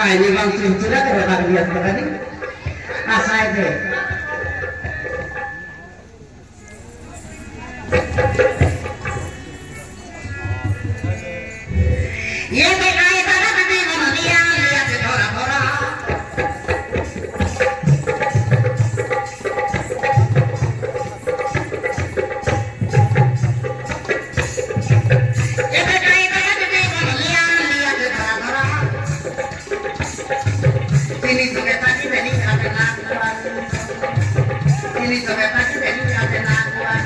ini bang sudah terletak lihat tadi asa itu ya bekai tanah tapi manusia lihat tora-tora ini sampai pagi beli ada nakuan ini sampai pagi beli ada nakuan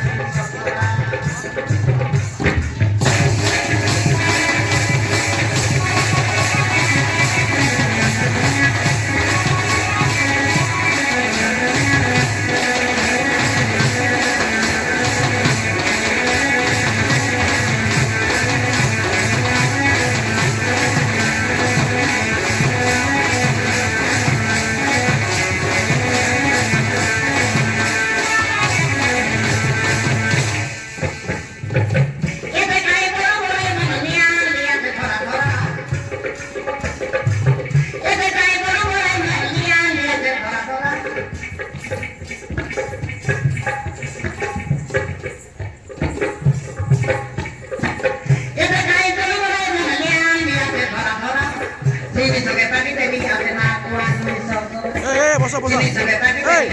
Poso. Hey.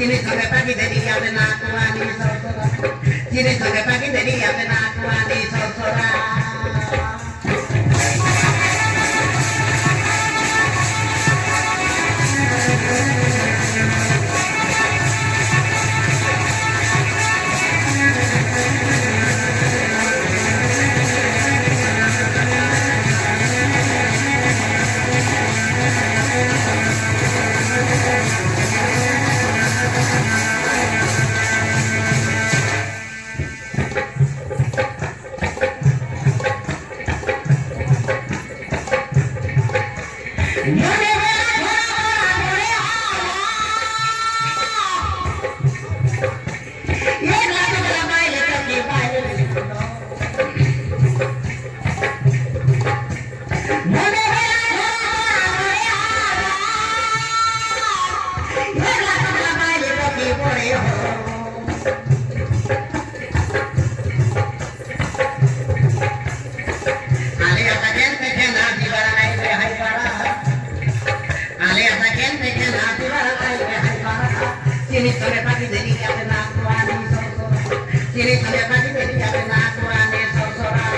Sini sampai pagi dari ada nakuan di sosora. Sini sampai pagi dari ada nakuan di sosora. Sini sampai pagi jadi ada nakuan di sosora. Sini sampai pagi jadi ada nakuan di sosora.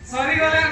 Sorry,